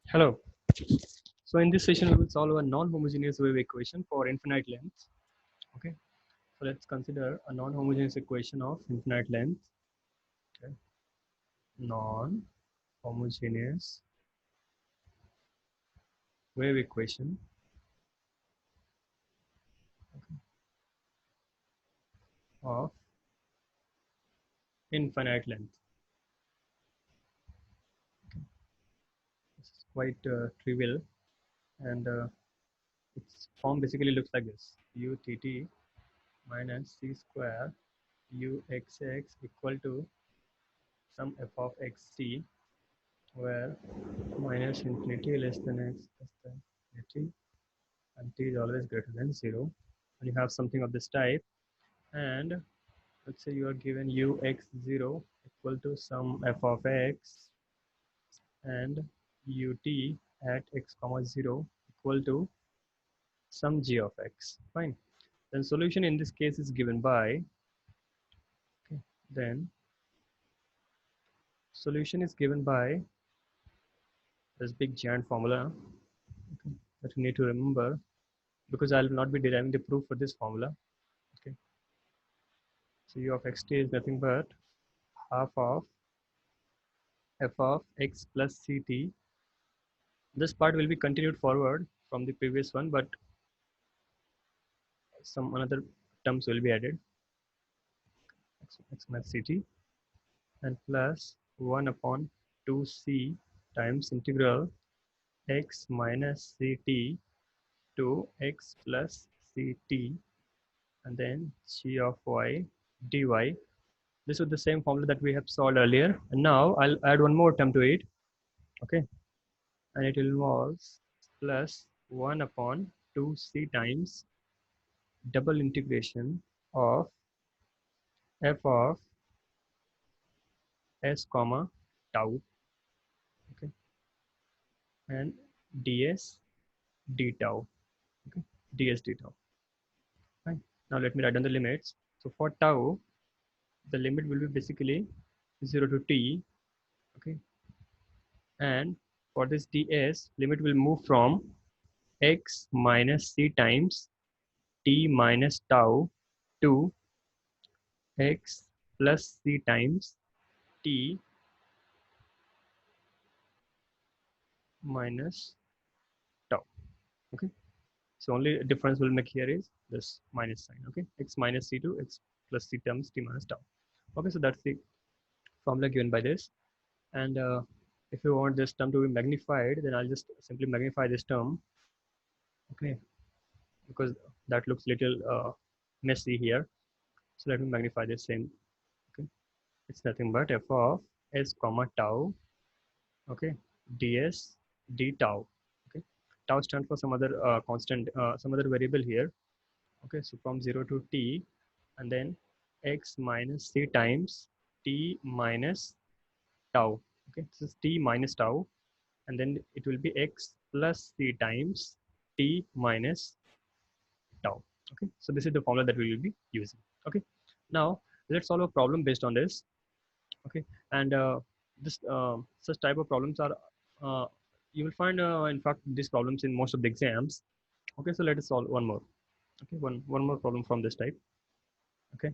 Hello. So in this session, we will solve a non-homogeneous wave equation for infinite length. Okay. So let's consider a non-homogeneous equation of infinite length. Okay. Non-homogeneous wave equation of infinite length. This is quite trivial, and its form basically looks like this: utt minus c square uxx equal to some f of xt, where minus infinity less than x less than infinity and t is always greater than 0, and you have something of this type, and let's say you are given ux0 equal to some f of x and ut at x comma 0 equal to some g of x. Fine. Then solution in this case is given by, okay, then solution is given by this big giant formula, okay, that you need to remember, because I will not be deriving the proof for this formula. Okay, so u of xt is nothing but half of f of x plus ct. This part will be continued forward from the previous one, but some another terms will be added, x minus ct, and plus 1 upon 2c times integral x minus ct to x plus ct, and then g of y dy. This is the same formula that we have solved earlier, and now I'll add one more term to it. Okay, and it involves plus 1 upon 2c times double integration of f of s comma tau, okay, and ds d tau, okay, ds d tau. Fine. Now let me write down the limits. So for tau, the limit will be basically 0 to t, okay, and for this ds, limit will move from x minus c times t minus tau to x plus c times t minus tau. Okay, so only difference we'll make here is this minus sign. Okay, x minus c to x plus c times t minus tau. Okay, so that's the formula given by this, and if you want this term to be magnified, then I'll just simply magnify this term. Okay, because that looks little messy here, so let me magnify this same. Okay, it's nothing but f of s comma tau, okay, ds d tau. Okay, tau stands for some other constant, some other variable here. Okay, so from 0 to t, and then x minus c times t minus tau. Okay, this is t minus tau, and then it will be x plus c times t minus tau. Okay, so this is the formula that we will be using. Okay, now let's solve a problem based on this. Okay, and this such type of problems are you will find in fact these problems in most of the exams. Okay, so let us solve one more. Okay, one more problem from this type. Okay,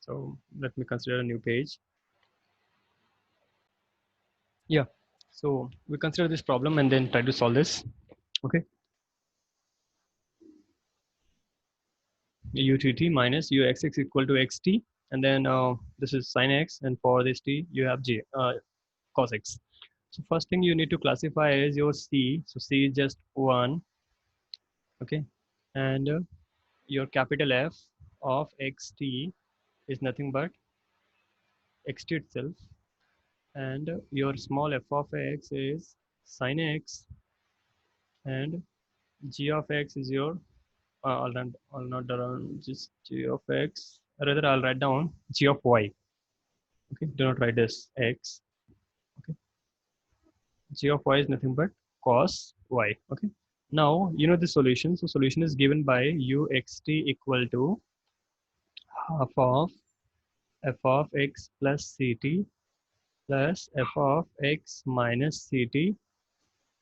so let me consider a new page. Yeah, so we consider this problem and then try to solve this. Okay, utt minus uxx equal to xt, and then this is sine x, and for this t you have j cos x. So first thing you need to classify is your c. So c is just 1. Okay, and your capital F of xt is nothing but xt itself, and your small f of x is sine x, and g of x is your I'll not around just g of x, rather I'll write down g of y. Okay, do not write this x. Okay, g of y is nothing but cos y. Okay, now you know the solution. So solution is given by uxt equal to half of f of x plus ct plus f of x minus ct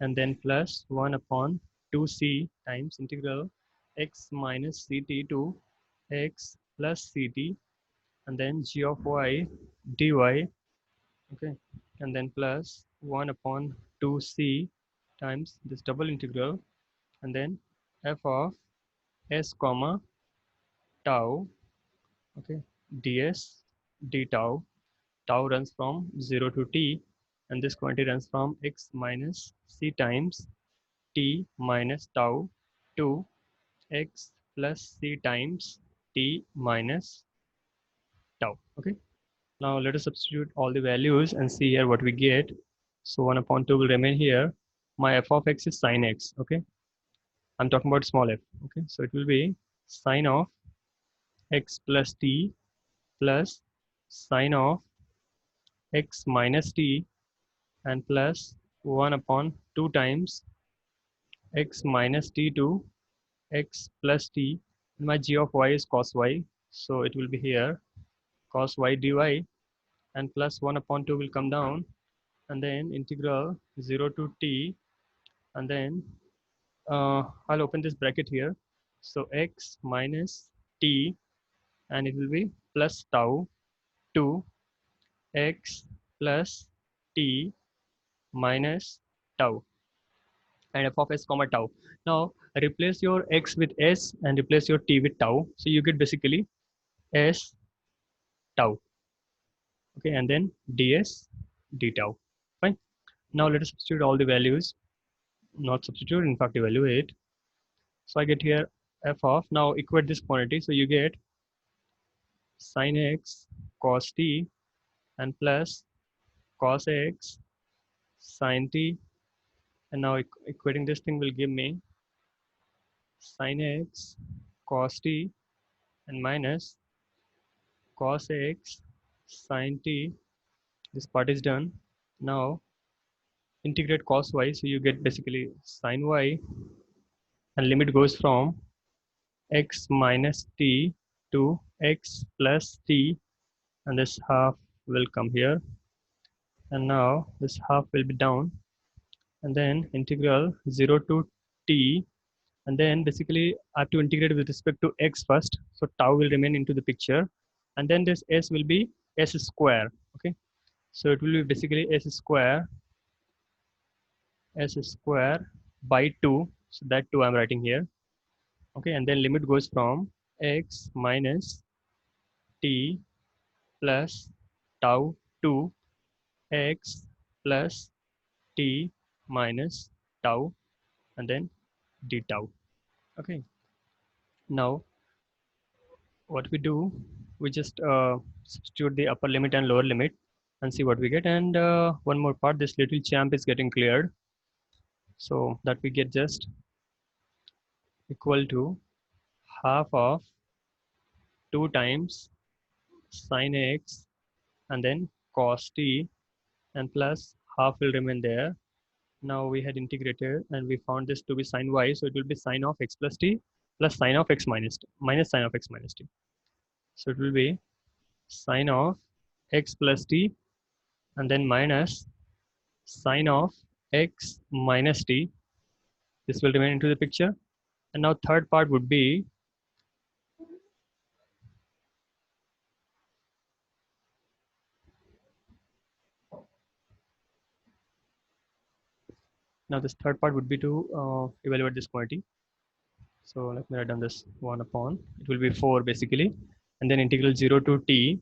and then plus 1 upon 2c times integral x minus ct to x plus ct, and then g of y dy, okay, and then plus 1 upon 2c times this double integral, and then f of s comma tau, okay, ds d tau. Tau runs from 0 to t, and this quantity runs from x minus c times t minus tau to x plus c times t minus tau. Okay, now let us substitute all the values and see here what we get. So 1 upon 2 will remain here. My f of x is sine x. Okay, I'm talking about small f. Okay, so it will be sine of x plus t plus sine of x minus t and plus 1 upon 2 times x minus t to x plus t. My g of y is cos y, so it will be here cos y dy, and plus 1 upon 2 will come down, and then integral 0 to t, and then I'll open this bracket here. So x minus t, and it will be plus tau to x plus t minus tau, and f of s comma tau. Now replace your x with s and replace your t with tau, so you get basically s tau, okay, and then ds d tau. Fine. Now let us substitute all the values. Not substitute, in fact evaluate. So I get here f of, now equate this quantity, so you get sin x cos t and plus cos x sin t, and now equating this thing will give me sin x cos t and minus cos x sin t. This part is done. Now integrate cos y, so you get basically sin y, and limit goes from x minus t to x plus t, and this half will come here, and now this half will be down, and then integral 0 to t, and then basically I have to integrate with respect to x first, so tau will remain into the picture, and then this s will be s square. Okay, so it will be basically s square by 2, so that 2 I'm writing here. Okay, and then limit goes from x minus t plus tau to x plus t minus tau, and then d tau. Okay, now what we do, we just substitute the upper limit and lower limit and see what we get. And one more part, this little champ is getting cleared, so that we get just equal to half of 2 times sin x and then cos t, and plus half will remain there. Now we had integrated and we found this to be sin y, so it will be sin of x plus t plus sin of x minus t minus sin of x minus t. So it will be sin of x plus t and then minus sin of x minus t. This will remain into the picture. And now third part would be, now this third part would be to evaluate this quantity. So let me write down this 1 upon, it will be 4 basically, and then integral 0 to t,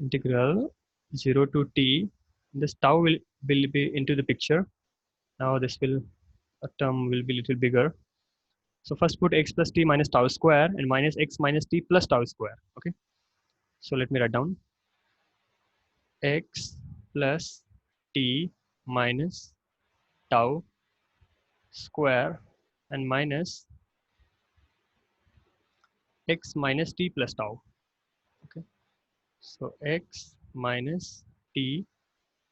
integral 0 to t, this tau will be into the picture. Now this will, a term will be little bigger. So first put x plus t minus tau square and minus x minus t plus tau square. Okay, so let me write down x plus t minus tau square and minus x minus t plus tau. Okay, so x minus t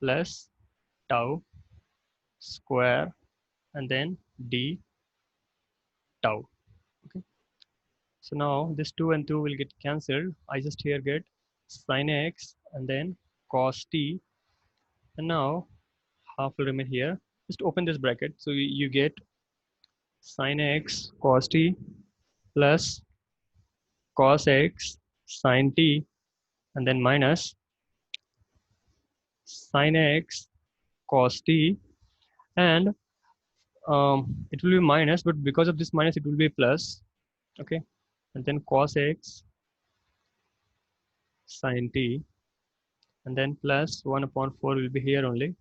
plus tau square and then d tau. Okay, so now this 2 and 2 will get cancelled. I just here get sin x and then cos t, and now half will remain here. just open this bracket. So you get sin x cos t plus cos x sin t, and then minus sin x cos t, and it will be minus, but because of this minus it will be plus. Okay, and then cos x sin t, and then plus 1 upon 4 will be here only.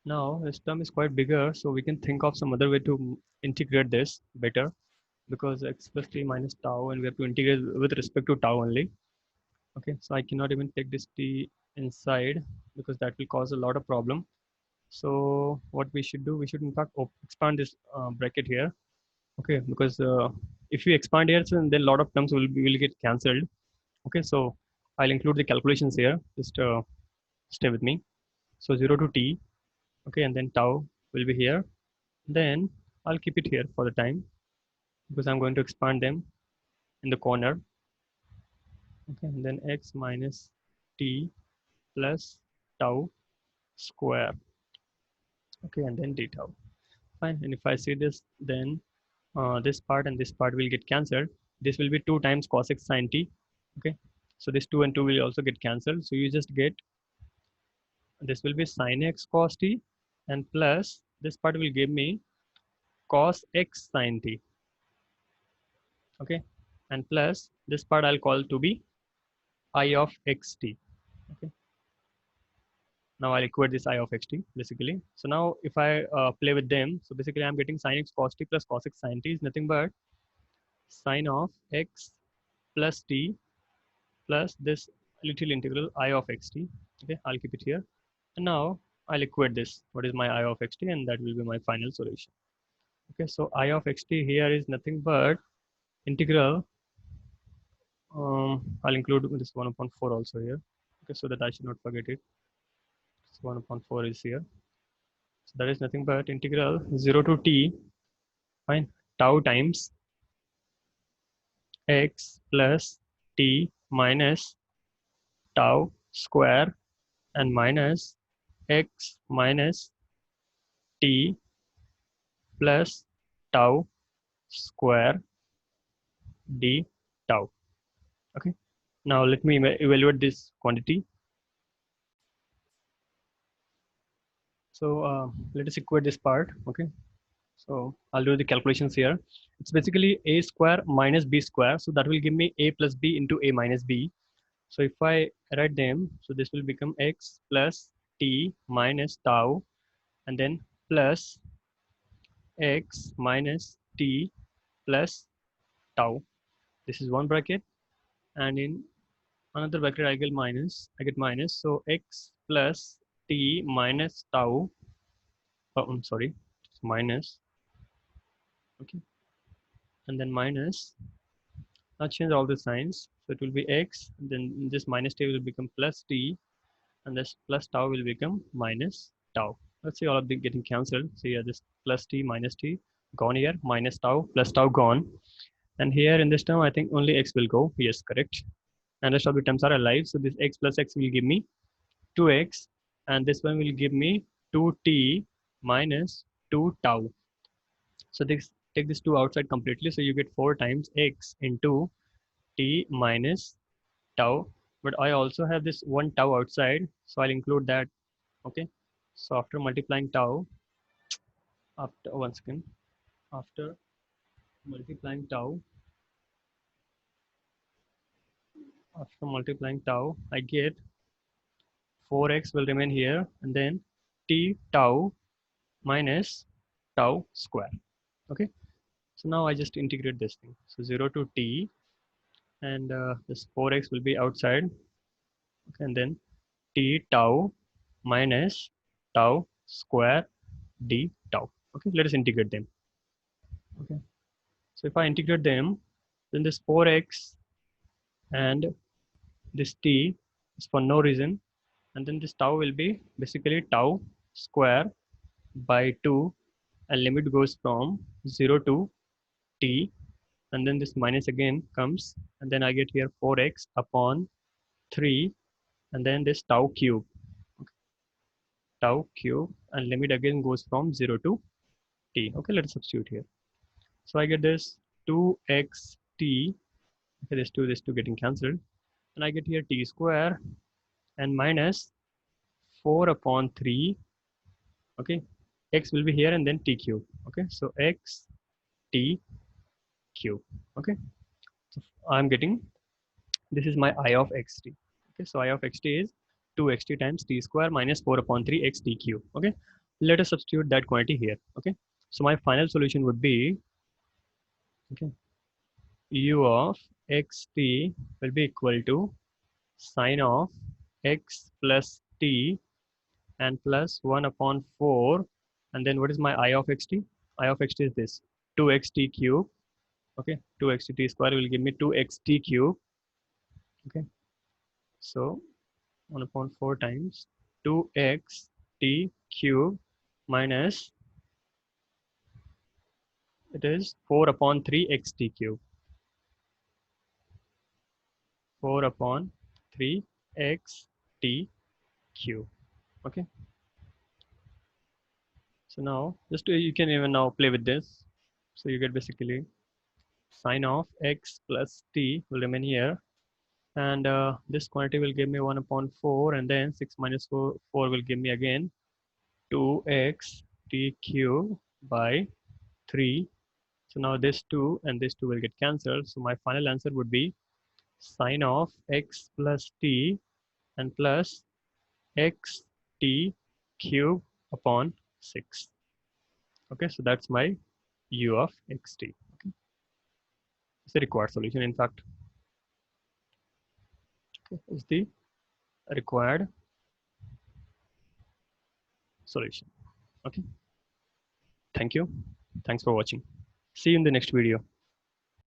Now this term is quite bigger, so we can think of some other way to integrate this better, because x plus t minus tau, and we have to integrate with respect to tau only. Okay, so I cannot even take this t inside because that will cause a lot of problem. So what we should do, we should in fact expand this bracket here. Okay, because if we expand here, so then a lot of terms will get cancelled. Okay, so I'll include the calculations here. Just stay with me. So 0 to t. Okay, and then tau will be here. Then I'll keep it here for the time because I'm going to expand them in the corner. Okay, and then x minus t plus tau square. Okay, and then d tau. Fine. And if I see this, then this part and this part will get cancelled. This will be 2 times cos x sin t. Okay, so this 2 and 2 will also get cancelled. So you just get, this will be sin x cos t, and plus this part will give me cos x sin t. Okay, and plus this part I'll call to be I of xt. Okay, now I'll equate this I of xt basically. So now if I play with them, so basically I'm getting sin x cos t plus cos x sin t is nothing but sin of x plus t plus this little integral I of xt. Okay, I'll keep it here. And now I'll equate this. What is my I of xt? And that will be my final solution. Okay, so I of xt here is nothing but integral. I'll include this 1 upon 4 also here. Okay, so that I should not forget it. So 1 upon 4 is here. So that is nothing but integral 0 to t, fine, tau times x plus t minus tau square, and minus x minus t plus tau square d tau. Okay, now let me evaluate this quantity. So let us equate this part. Okay, so I'll do the calculations here. It's basically a square minus b square, so that will give me a plus b into a minus b. So if I write them, so this will become x plus t minus tau, and then plus x minus t plus tau. This is one bracket, and in another bracket I get minus. So x plus t minus tau. Oh, I'm sorry, it's minus. Okay, and then minus. Now change all the signs. So it will be x, then this minus t will become plus t, and this plus tau will become minus tau. Let's see all of them getting cancelled. So here this plus t minus t gone here, minus tau plus tau gone. And here in this term, I think only x will go. Yes, correct. And rest of the terms are alive. So this x plus x will give me 2x, and this one will give me 2t minus 2 tau. So this, take this 2 outside completely. So you get 4 times x into t minus tau. But I also have this 1 tau outside, so I'll include that. Okay. So after multiplying tau, after one second, after multiplying tau, I get 4x will remain here, and then t tau minus tau square. Okay. So now I just integrate this thing. So 0 to t, and this 4x will be outside. Okay, and then t tau minus tau square d tau. Okay, let us integrate them. Okay, so if I integrate them, then this 4x and this t is for no reason, and then this tau will be basically tau square by 2, and limit goes from 0 to t, and then this minus again comes, and then I get here 4x upon 3, and then this tau cube. Okay. tau cube, and limit again goes from 0 to t. Okay, let's substitute here. So I get this 2xt, okay, this 2 getting cancelled, and I get here t square and minus 4 upon 3, okay, x will be here and then t cube, okay, so x t cube, okay, so I'm getting, this is my I of xt, okay, so I of xt is 2xt times t square minus 4 upon 3 x t cube, okay, let us substitute that quantity here, okay, so my final solution would be, okay, u of xt will be equal to sine of x plus t and plus 1 upon 4, and then what is my I of xt? I of xt is this 2xt cube, okay, 2xt square will give me 2xt cube, okay, so 1 upon 4 times 2xt cube minus, it is 4 upon 3 xt cube, 4 upon 3 xt cube, okay, so now just you can even now play with this, so you get basically sine of x plus t will remain here, and this quantity will give me 1 upon 4, and then 6 minus 4 will give me again 2x t cube by 3. So now this 2 and this 2 will get cancelled, so my final answer would be sine of x plus t and plus x t cube upon 6. Okay, so that's my u of xt. Okay, it's the required solution. In fact, okay, is the required solution. Okay, thank you. Thanks for watching. See you in the next video.